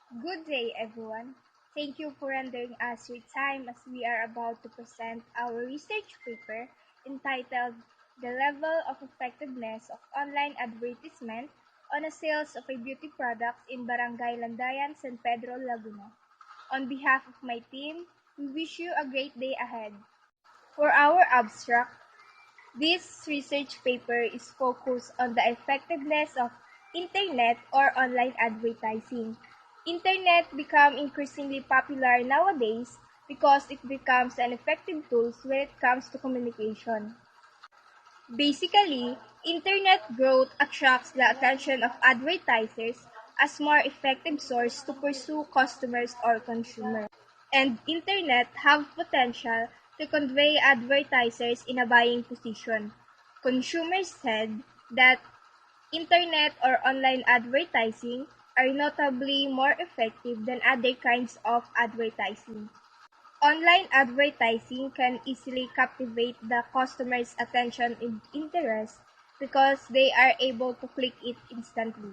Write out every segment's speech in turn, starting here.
Good day, everyone. Thank you for rendering us your time as we are about to present our research paper entitled The Level of Effectiveness of Online Advertisement on the Sales of a Beauty Products in Barangay Landayan, San Pedro, Laguna. On behalf of my team, we wish you a great day ahead. For our abstract, this research paper is focused on the effectiveness of Internet or online advertising. Internet become increasingly popular nowadays because it becomes an effective tool when it comes to communication. Basically, Internet growth attracts the attention of advertisers as more effective source to pursue customers or consumers. And Internet have potential to convey advertisers in a buying position. Consumers said that Internet or online advertising are notably more effective than other kinds of advertising. Online advertising can easily captivate the customer's attention and interest because they are able to click it instantly.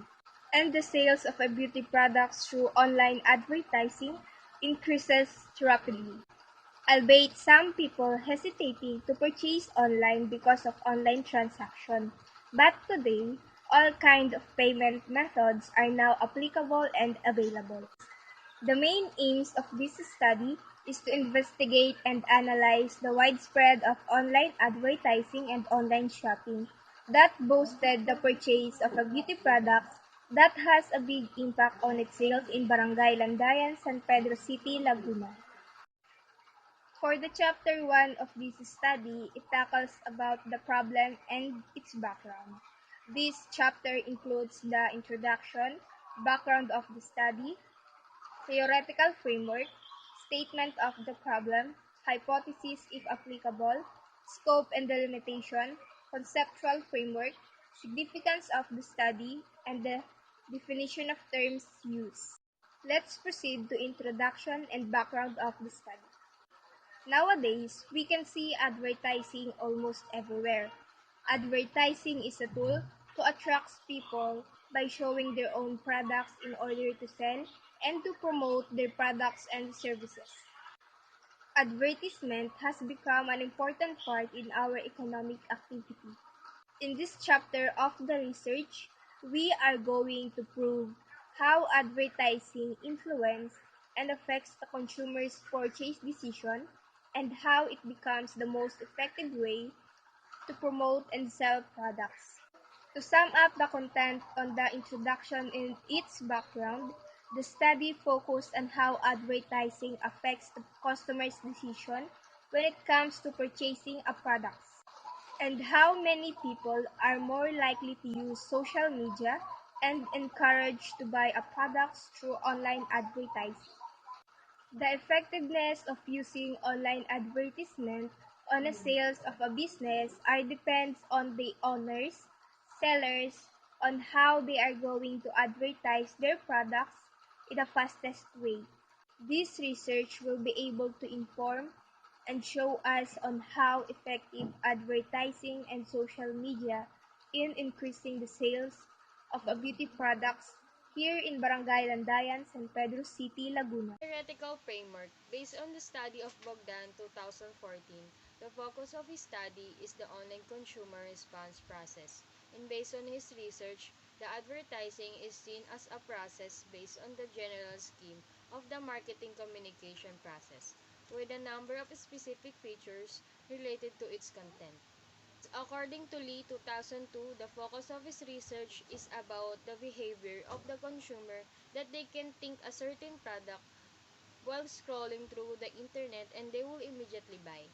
And the sales of a beauty products through online advertising increases rapidly, albeit some people hesitating to purchase online because of online transaction. But today, all kinds of payment methods are now applicable and available. The main aims of this study is to investigate and analyze the widespread of online advertising and online shopping that boosted the purchase of a beauty product that has a big impact on its sales in Barangay Landayan, San Pedro City, Laguna. For the chapter 1 of this study, it tackles about the problem and its background. This chapter includes the introduction, background of the study, theoretical framework, statement of the problem, hypothesis if applicable, scope and delimitation, conceptual framework, significance of the study, and the definition of terms used. Let's proceed to introduction and background of the study. Nowadays, we can see advertising almost everywhere. Advertising is a tool to attract people by showing their own products in order to sell and to promote their products and services. Advertisement has become an important part in our economic activity. In this chapter of the research, we are going to prove how advertising influences and affects the consumer's purchase decision and how it becomes the most effective way to promote and sell products. To sum up the content on the introduction and its background, the study focused on how advertising affects the customer's decision when it comes to purchasing a product, and how many people are more likely to use social media and encouraged to buy a product through online advertising. The effectiveness of using online advertisement on the sales of a business are depends on the owners, sellers, on how they are going to advertise their products in the fastest way. This research will be able to inform and show us on how effective advertising and social media in increasing the sales of a beauty products here in Barangay Landayan, San Pedro City, Laguna. Theoretical framework. Based on the study of Bogdan 2014, the focus of his study is the online consumer response process. And based on his research, the advertising is seen as a process based on the general scheme of the marketing communication process, with a number of specific features related to its content. According to Lee 2002, the focus of his research is about the behavior of the consumer that they can think a certain product while scrolling through the internet and they will immediately buy.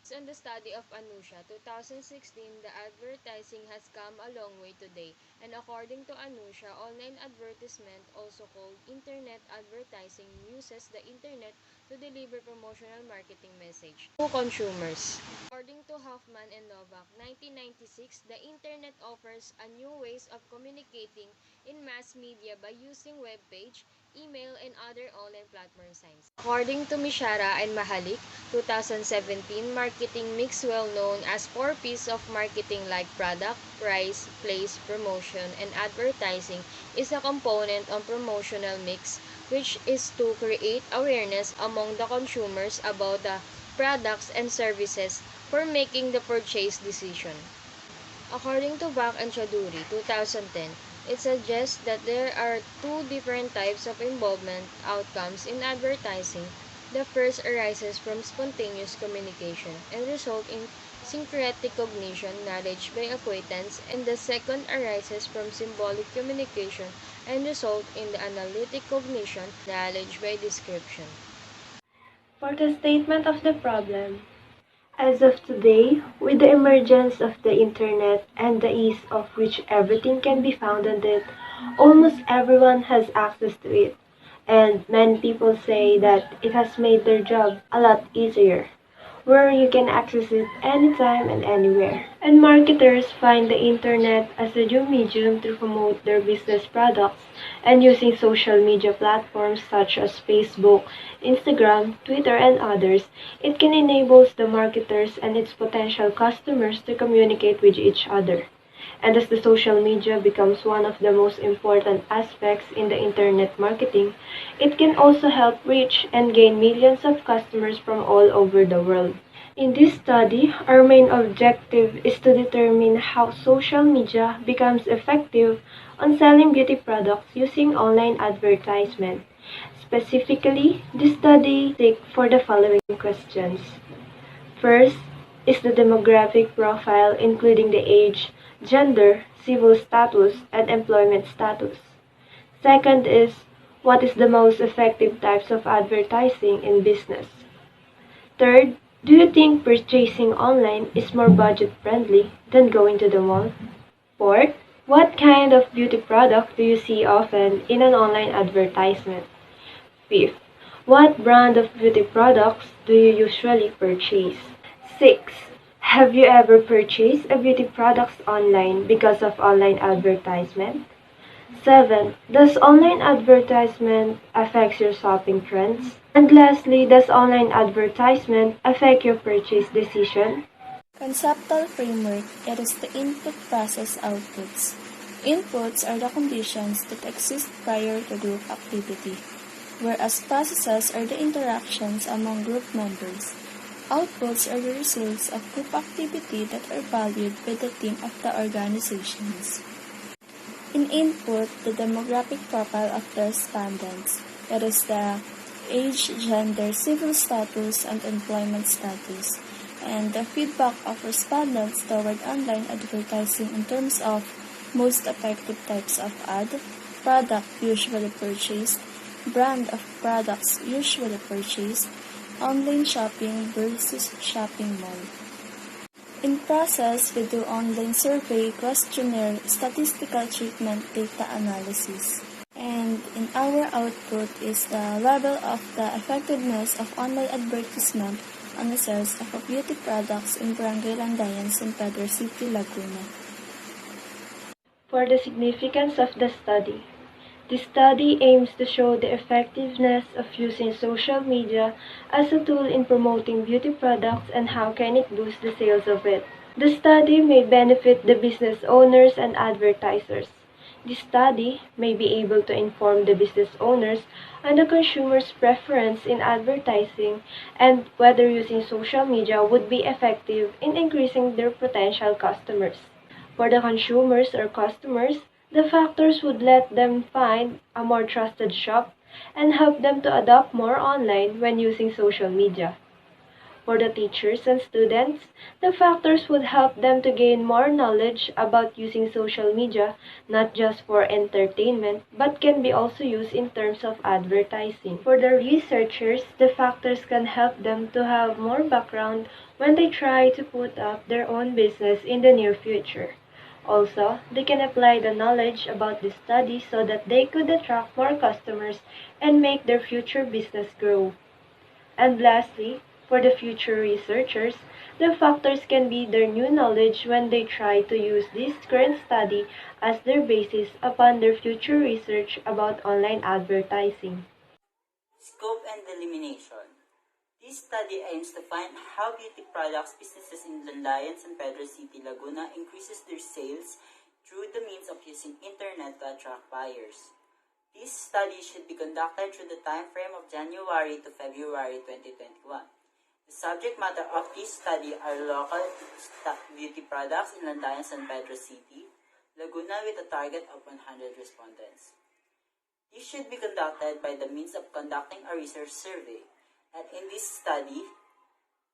Based on the study of Anusha 2016, the advertising has come a long way today, and according to Anusha, online advertisement, also called internet advertising, uses the internet to deliver promotional marketing message to consumers. According to Hoffman and Novak, 1996, the internet offers a new ways of communicating in mass media by using web page, email, and other online platform signs. According to Mishara and Mahalik, 2017, marketing mix well known as 4 P's of marketing like product, price, place, promotion, and advertising is a component of promotional mix which is to create awareness among the consumers about the products and services for making the purchase decision. According to Bach and Chaudhuri, 2010, it suggests that there are two different types of involvement outcomes in advertising. The first arises from spontaneous communication and result in syncretic cognition, knowledge by acquaintance, and the second arises from symbolic communication and result in the analytic cognition, knowledge by description. For the statement of the problem, as of today, with the emergence of the internet and the ease of which everything can be found on it, almost everyone has access to it. And many people say that it has made their job a lot easier, where you can access it anytime and anywhere. And marketers find the internet as a new medium to promote their business products and using social media platforms such as Facebook, Instagram, Twitter, and others, it can enable the marketers and its potential customers to communicate with each other. And as the social media becomes one of the most important aspects in the internet marketing, it can also help reach and gain millions of customers from all over the world. In this study, our main objective is to determine how social media becomes effective on selling beauty products using online advertisement. Specifically, this study takes for the following questions. First is the demographic profile including the age, gender, civil status, and employment status. Second is what is the most effective types of advertising in business. Third, do you think purchasing online is more budget friendly than going to the mall? Fourth, what kind of beauty product do you see often in an online advertisement? Fifth, what brand of beauty products do you usually purchase? 6. Have you ever purchased a beauty products online because of online advertisement? 7. Does online advertisement affect your shopping trends? And lastly, does online advertisement affect your purchase decision? Conceptual framework, it is the input process outputs. Inputs are the conditions that exist prior to group activity, whereas processes are the interactions among group members. Outputs are the results of group activity that are valued by the team of the organizations. In input, the demographic profile of the respondents, that is the age, gender, civil status, and employment status, and the feedback of respondents toward online advertising in terms of most effective types of ad, product usually purchased, brand of products usually purchased, online shopping versus shopping mall. In process, we do online survey, questionnaire, statistical treatment, data analysis. And in our output is the level of the effectiveness of online advertisement on the sales of beauty products in Barangay Landayan, San Pedro City, Laguna. For the significance of the study, the study aims to show the effectiveness of using social media as a tool in promoting beauty products and how can it boost the sales of it. The study may benefit the business owners and advertisers. The study may be able to inform the business owners on the consumer's preference in advertising and whether using social media would be effective in increasing their potential customers. For the consumers or customers, the factors would let them find a more trusted shop and help them to adopt more online when using social media. For the teachers and students, the factors would help them to gain more knowledge about using social media, not just for entertainment, but can be also used in terms of advertising. For the researchers, the factors can help them to have more background when they try to put up their own business in the near future. Also, they can apply the knowledge about the study so that they could attract more customers and make their future business grow. And lastly, for the future researchers, the factors can be their new knowledge when they try to use this current study as their basis upon their future research about online advertising. Scope and elimination. This study aims to find how beauty products businesses in Landayan, San Pedro City, Laguna increases their sales through the means of using internet to attract buyers. This study should be conducted through the time frame of January to February 2021. The subject matter of this study are local beauty products in Landayan, San Pedro City, Laguna with a target of 100 respondents. This should be conducted by the means of conducting a research survey, and in this study,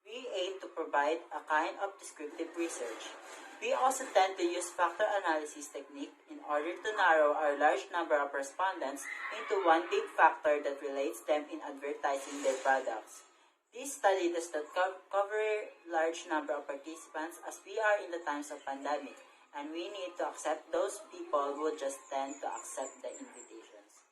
we aim to provide a kind of descriptive research. We also tend to use factor analysis technique in order to narrow our large number of respondents into one big factor that relates them in advertising their products. This study does not cover large number of participants as we are in the times of pandemic, and we need to accept those people who just tend to accept the invitations.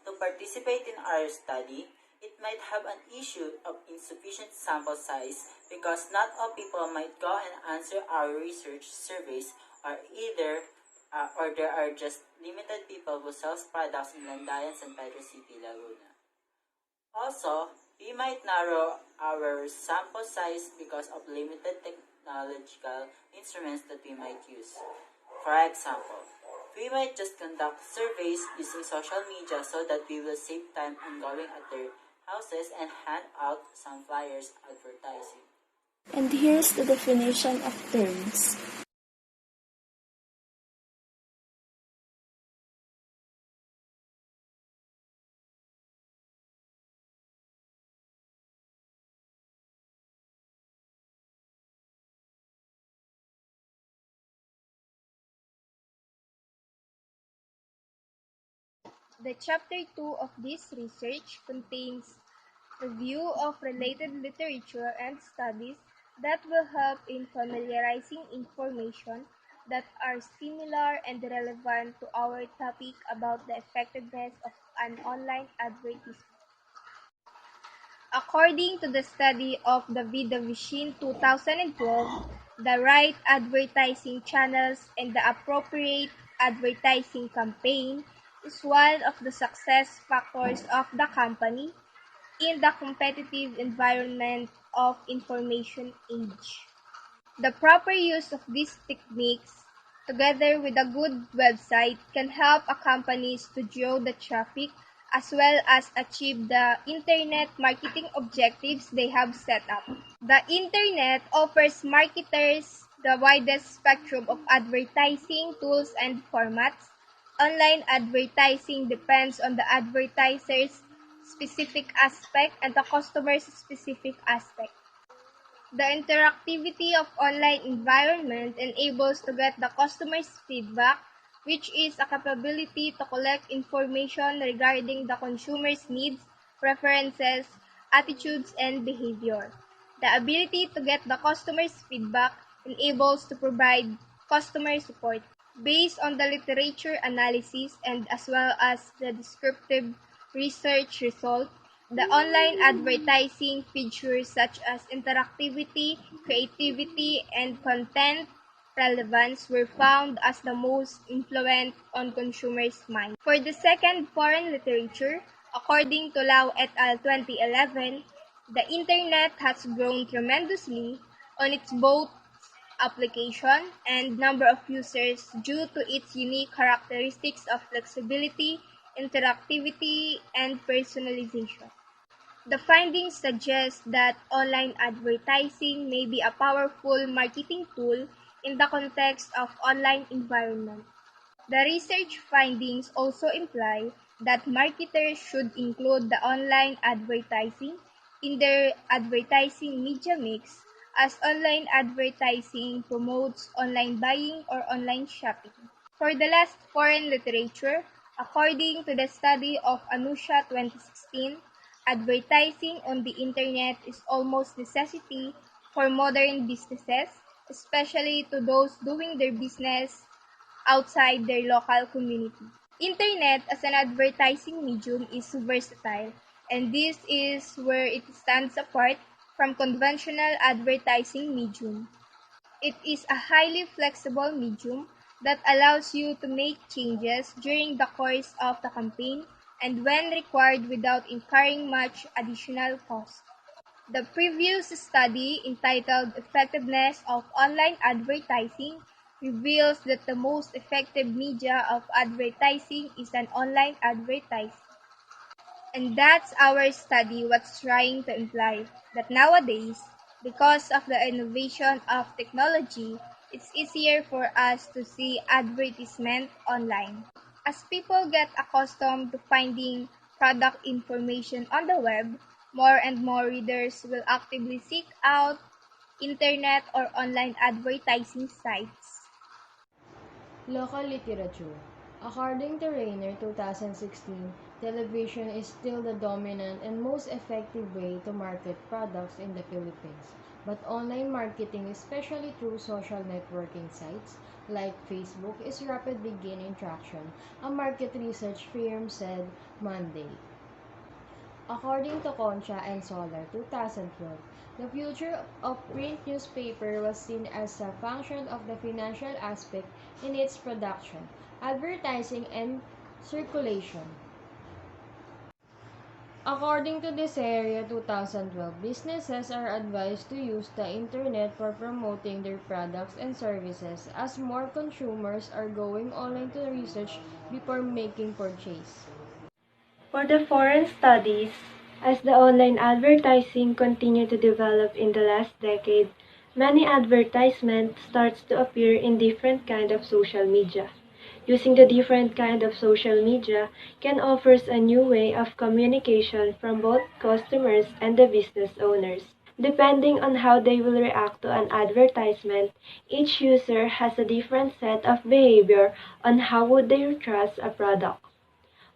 To participate in our study, it might have an issue of insufficient sample size because not all people might go and answer our research surveys or there are just limited people who sell products in Landayan, San Pedro City, Laguna. Also, we might narrow our sample size because of limited technological instruments that we might use. For example, we might just conduct surveys using social media so that we will save time in going at their houses and hand out some flyers advertising. And here's the definition of terms. The Chapter 2 of this research contains review of related literature and studies that will help in familiarizing information that are similar and relevant to our topic about the effectiveness of an online advertisement. According to the study of the Vidavishin 2012, the right advertising channels and the appropriate advertising campaign is one of the success factors of the company in the competitive environment of information age. The proper use of these techniques, together with a good website, can help a companies to draw the traffic as well as achieve the internet marketing objectives they have set up. The internet offers marketers the widest spectrum of advertising tools and formats. Online advertising depends on the advertiser's specific aspect and the customer's specific aspect. The interactivity of online environment enables to get the customer's feedback, which is a capability to collect information regarding the consumer's needs, preferences, attitudes, and behavior. The ability to get the customer's feedback enables to provide customer support. Based on the literature analysis and as well as the descriptive research result, the online advertising features such as interactivity, creativity, and content relevance were found as the most influent on consumers' minds. For the second foreign literature, according to Lau et al. 2011, the Internet has grown tremendously on its both application and number of users due to its unique characteristics of flexibility, interactivity, and personalization. The findings suggest that online advertising may be a powerful marketing tool in the context of online environment. The research findings also imply that marketers should include the online advertising in their advertising media mix as online advertising promotes online buying or online shopping. For the last foreign literature, according to the study of Anusha 2016, advertising on the internet is almost necessity for modern businesses, especially to those doing their business outside their local community. Internet as an advertising medium is versatile, and this is where it stands apart from conventional advertising medium. It is a highly flexible medium that allows you to make changes during the course of the campaign and when required without incurring much additional cost. The previous study, entitled Effectiveness of Online Advertising, reveals that the most effective media of advertising is an online advertising. And that's our study what's trying to imply that nowadays, because of the innovation of technology, it's easier for us to see advertisement online. As people get accustomed to finding product information on the web, more and more readers will actively seek out internet or online advertising sites. Local literature. According to Rainer 2016, television is still the dominant and most effective way to market products in the Philippines. But online marketing, especially through social networking sites like Facebook, is rapidly gaining traction, a market research firm said Monday. According to Concha and Solar 2012, the future of print newspaper was seen as a function of the financial aspect in its production, advertising, and circulation. According to this area 2012, businesses are advised to use the internet for promoting their products and services as more consumers are going online to research before making purchase. For the foreign studies, as the online advertising continued to develop in the last decade, many advertisements starts to appear in different kind of social media. Using the different kind of social media can offers a new way of communication from both customers and the business owners. Depending on how they will react to an advertisement, each user has a different set of behavior on how would they trust a product.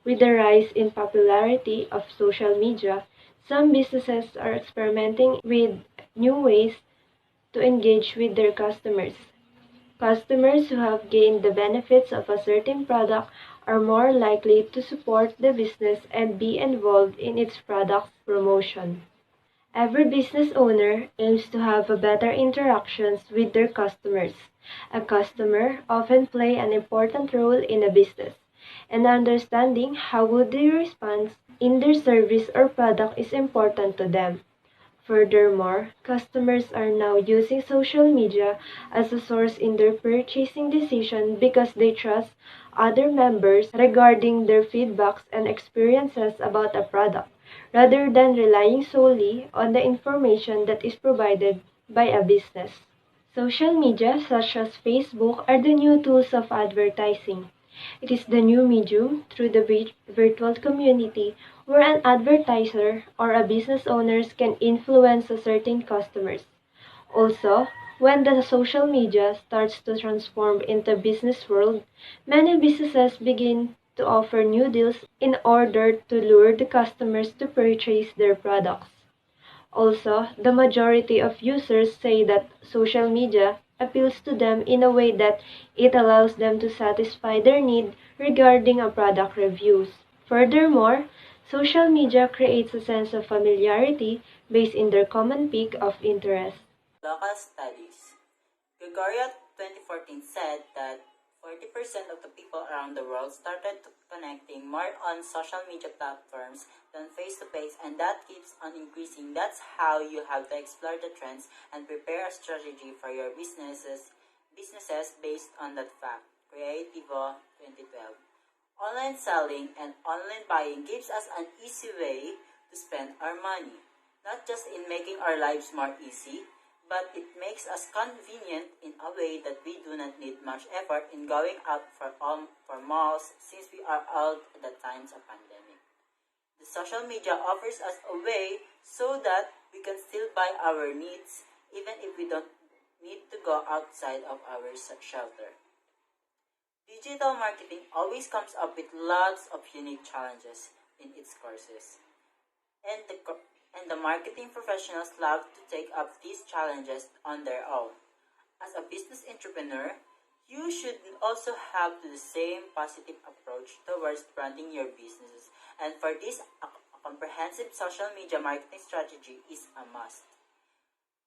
With the rise in popularity of social media, some businesses are experimenting with new ways to engage with their customers. Customers who have gained the benefits of a certain product are more likely to support the business and be involved in its product's promotion. Every business owner aims to have a better interactions with their customers. A customer often play an important role in a business, and understanding how would they respond in their service or product is important to them. Furthermore, customers are now using social media as a source in their purchasing decision because they trust other members regarding their feedbacks and experiences about a product, rather than relying solely on the information that is provided by a business. Social media such as Facebook are the new tools of advertising. It is the new medium through the virtual community where an advertiser or a business owners can influence a certain customers. Also, when the social media starts to transform into business world, many businesses begin to offer new deals in order to lure the customers to purchase their products. Also, the majority of users say that social media appeals to them in a way that it allows them to satisfy their need regarding a product reviews. Furthermore, social media creates a sense of familiarity based in their common peak of interest. Local studies. Gregorio 2014 said that 40% of the people around the world started connecting more on social media platforms than face to face, and that keeps on increasing. That's how you have to explore the trends and prepare a strategy for your businesses based on that fact. Creativo 2012. Online selling and online buying gives us an easy way to spend our money, not just in making our lives more easy, but it makes us convenient in a way that we do not need much effort in going out for malls since we are out at the times of pandemic. The social media offers us a way so that we can still buy our needs even if we don't need to go outside of our shelter. Digital marketing always comes up with lots of unique challenges in its courses, and the marketing professionals love to take up these challenges on their own. As a business entrepreneur, you should also have the same positive approach towards branding your businesses, and for this, a comprehensive social media marketing strategy is a must.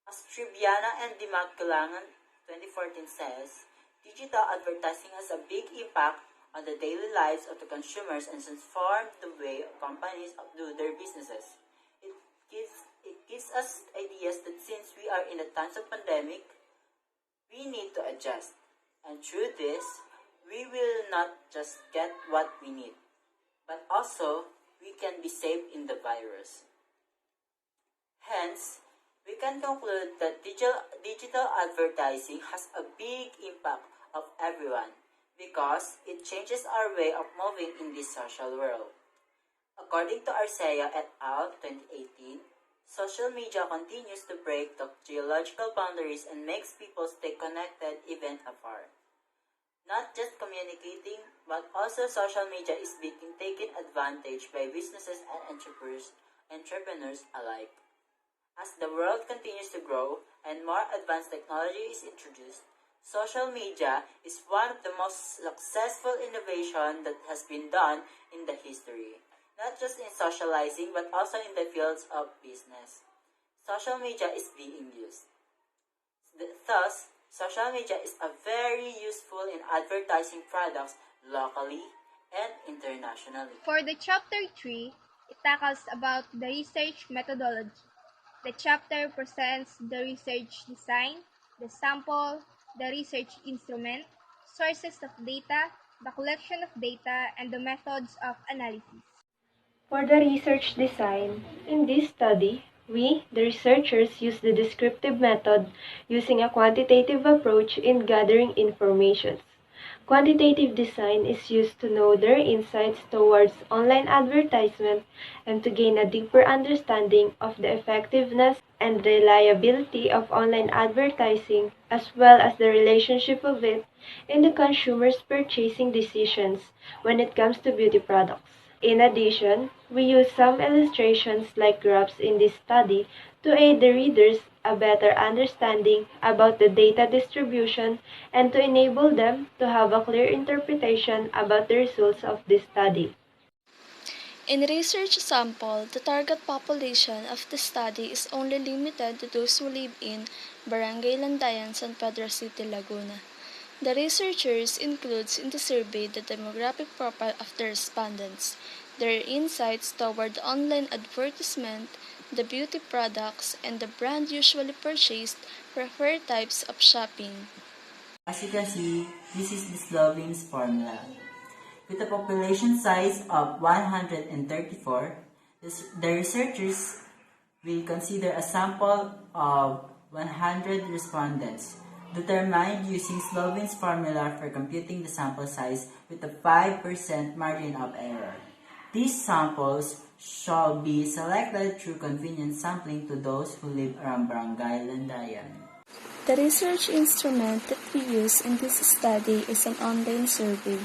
As Triviana and Dimagkulangan 2014 says, digital advertising has a big impact on the daily lives of the consumers and transformed the way companies do their businesses. It gives us ideas that since we are in the times of pandemic, we need to adjust. And through this, we will not just get what we need, but also we can be safe in the virus. Hence, we can conclude that digital advertising has a big impact of everyone because it changes our way of moving in this social world. According to Arcea et al. 2018, social media continues to break the geological boundaries and makes people stay connected even afar. Not just communicating, but also social media is being taken advantage by businesses and entrepreneurs alike. As the world continues to grow and more advanced technology is introduced, social media is one of the most successful innovations that has been done in the history, not just in socializing but also in the fields of business. Social media is being used. Thus, social media is a very useful in advertising products locally and internationally. For the chapter 3, it tackles about the research methodology. The chapter presents the research design, the sample, the research instrument, sources of data, the collection of data, and the methods of analysis. For the research design, in this study, we, the researchers, use the descriptive method using a quantitative approach in gathering information. Quantitative design is used to know their insights towards online advertisement and to gain a deeper understanding of the effectiveness and reliability of online advertising as well as the relationship of it in the consumer's purchasing decisions when it comes to beauty products. In addition, we use some illustrations like graphs in this study to aid the readers a better understanding about the data distribution and to enable them to have a clear interpretation about the results of this study. In research sample, the target population of the study is only limited to those who live in Barangay Landayan, San Pedro City, Laguna. The researchers includes in the survey the demographic profile of the respondents, their insights toward online advertisement, the beauty products, and the brand usually purchased, preferred types of shopping. As you can see, this is the Slovene's formula. With a population size of 134, the researchers will consider a sample of 100 respondents, determined using Slovene's formula for computing the sample size with a 5% margin of error. These samples shall be selected through convenient sampling to those who live around Barangay Landayan. The research instrument that we use in this study is an online survey.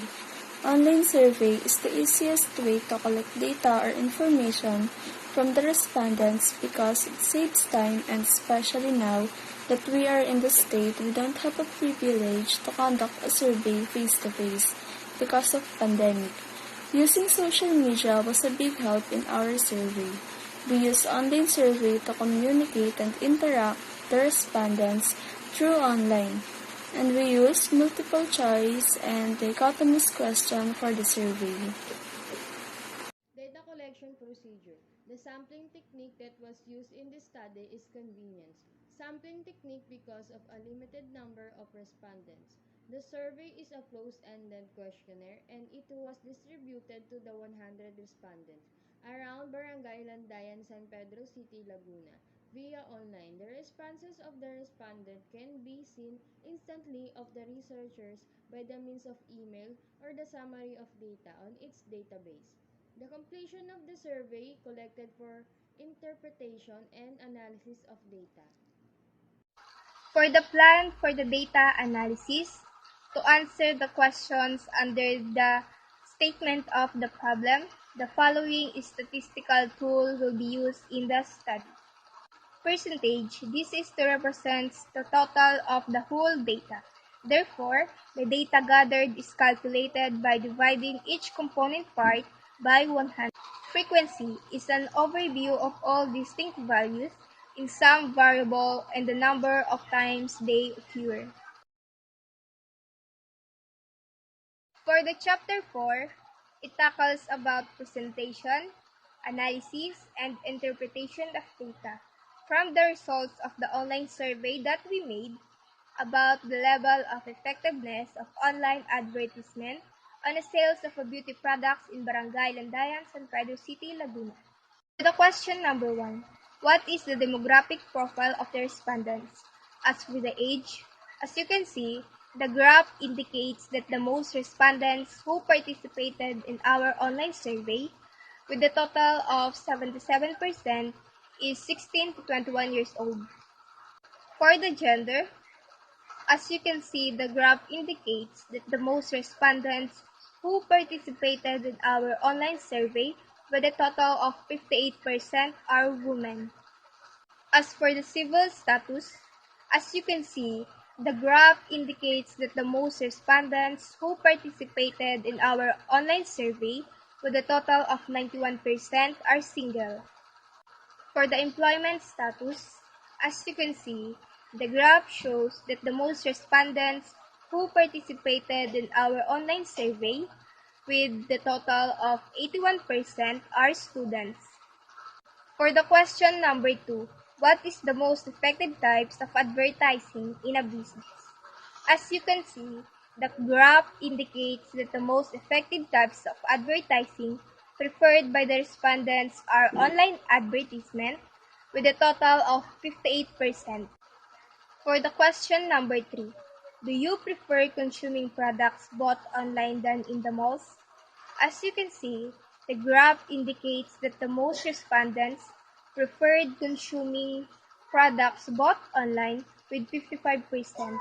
Online survey is the easiest way to collect data or information from the respondents because it saves time, and especially now that we are in the state we don't have a privilege to conduct a survey face-to-face because of pandemic. Using social media was a big help in our survey. We use online survey to communicate and interact with the respondents through online, and we use multiple choice and dichotomous question for the survey. Data collection procedure. The sampling technique that was used in this study is convenience. Sampling technique because of a limited number of respondents. The survey is a closed-ended questionnaire and it was distributed to the 100 respondents around Barangay Landayan, San Pedro City, Laguna via online. The responses of the respondent can be seen instantly of the researchers by the means of email or the summary of data on its database. The completion of the survey collected for interpretation and analysis of data. For the plan for the data analysis, to answer the questions under the statement of the problem, the following statistical tool will be used in the study. Percentage, this is to represent the total of the whole data. Therefore, the data gathered is calculated by dividing each component part by 100. Frequency is an overview of all distinct values in some variable and the number of times they occur. For the chapter 4, it tackles about presentation, analysis, and interpretation of data. From the results of the online survey that we made, about the level of effectiveness of online advertisement on the sales of beauty products in Barangay Landayan, San Pedro City, Laguna. For the question number 1, what is the demographic profile of the respondents? As for the age, as you can see, the graph indicates that the most respondents who participated in our online survey, with a total of 77%, is 16 to 21 years old. For the gender, as you can see, the graph indicates that the most respondents who participated in our online survey, with a total of 58%, are women. As for the civil status, as you can see, the graph indicates that the most respondents who participated in our online survey, with a total of 91%, are single. For the employment status, as you can see, the graph shows that the most respondents who participated in our online survey, with the total of 81%, are students. For the question number 2, what is the most effective types of advertising in a business? As you can see, the graph indicates that the most effective types of advertising preferred by the respondents are online advertisement, with a total of 58%. For the question number 3, do you prefer consuming products bought online than in the malls? As you can see, the graph indicates that the most respondents preferred consuming products bought online, with 55%.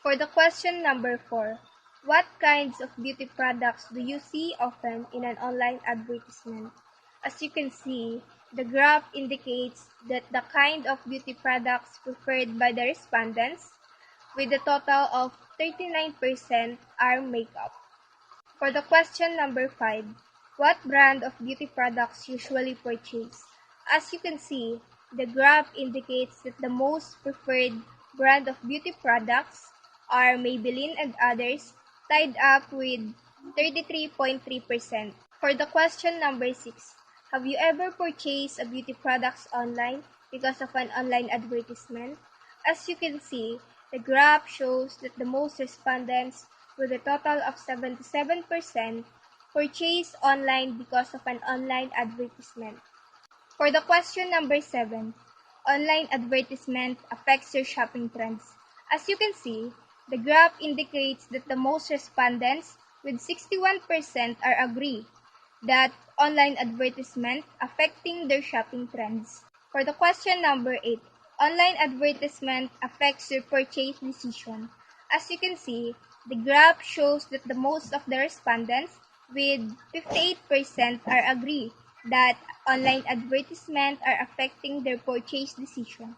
For the question number 4, what kinds of beauty products do you see often in an online advertisement? As you can see, the graph indicates that the kind of beauty products preferred by the respondents, with a total of 39%, are makeup. For the question number 5, what brand of beauty products usually purchase? As you can see, the graph indicates that the most preferred brand of beauty products are Maybelline and others, tied up with 33.3%. For the question number 6, have you ever purchased a beauty products online because of an online advertisement? As you can see, the graph shows that the most respondents, with a total of 77%, purchased online because of an online advertisement. For the question number 7, online advertisement affects your shopping trends. As you can see, the graph indicates that the most respondents, with 61%, are agree that online advertisement affecting their shopping trends. For the question number 8, online advertisement affects your purchase decision. As you can see, the graph shows that the most of the respondents, with 58%, are agree that online advertisement are affecting their purchase decision.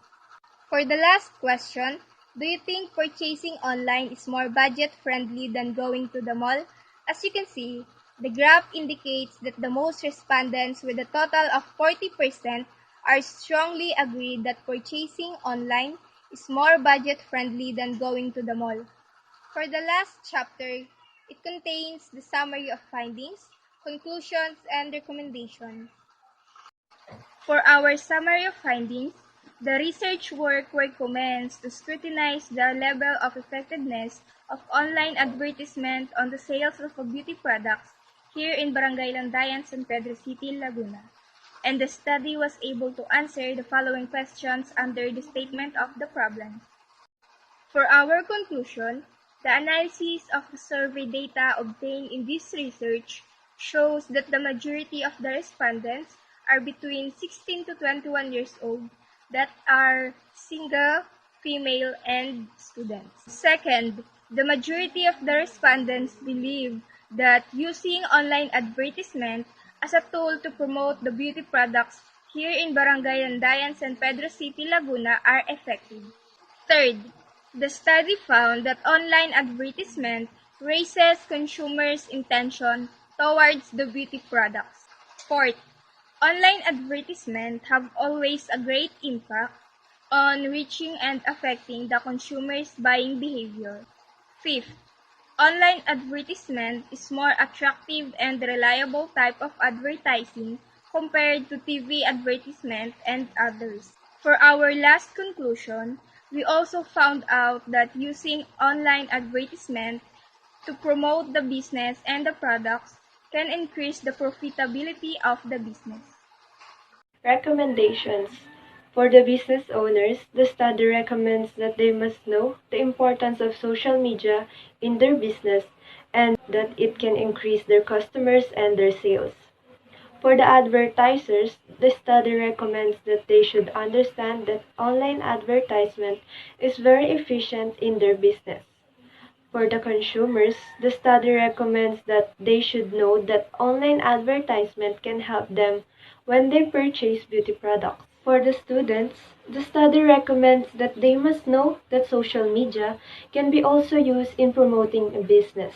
For the last question, do you think purchasing online is more budget-friendly than going to the mall? As you can see, the graph indicates that the most respondents, with a total of 40%, are strongly agreed that purchasing online is more budget-friendly than going to the mall. For the last chapter, it contains the summary of findings, conclusions, and recommendations. For our summary of findings, the research work recommends to scrutinize the level of effectiveness of online advertisement on the sales of beauty products here in Barangay Landayan, San Pedro City, Laguna. And the study was able to answer the following questions under the statement of the problem. For our conclusion, the analysis of the survey data obtained in this research shows that the majority of the respondents are between 16 to 21 years old that are single, female, and students. Second, the majority of the respondents believe that using online advertisement as a tool to promote the beauty products here in Barangay Landayan, San Pedro City, Laguna are effective. Third, the study found that online advertisement raises consumers' intention towards the beauty products. Fourth, online advertisements have always a great impact on reaching and affecting the consumer's buying behavior. Fifth, online advertisement is more attractive and reliable type of advertising compared to TV advertisement and others. For our last conclusion, We also found out that using online advertisement to promote the business and the products can increase the profitability of the business. Recommendations. For the business owners, the study recommends that they must know the importance of social media in their business and that it can increase their customers and their sales. For the advertisers, the study recommends that they should understand that online advertisement is very efficient in their business. For the consumers, the study recommends that they should know that online advertisement can help them when they purchase beauty products. For the students, the study recommends that they must know that social media can be also used in promoting a business.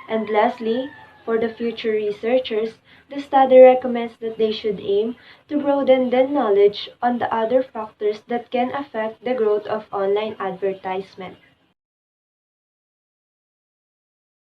And lastly, for the future researchers, the study recommends that they should aim to broaden their knowledge on the other factors that can affect the growth of online advertisement.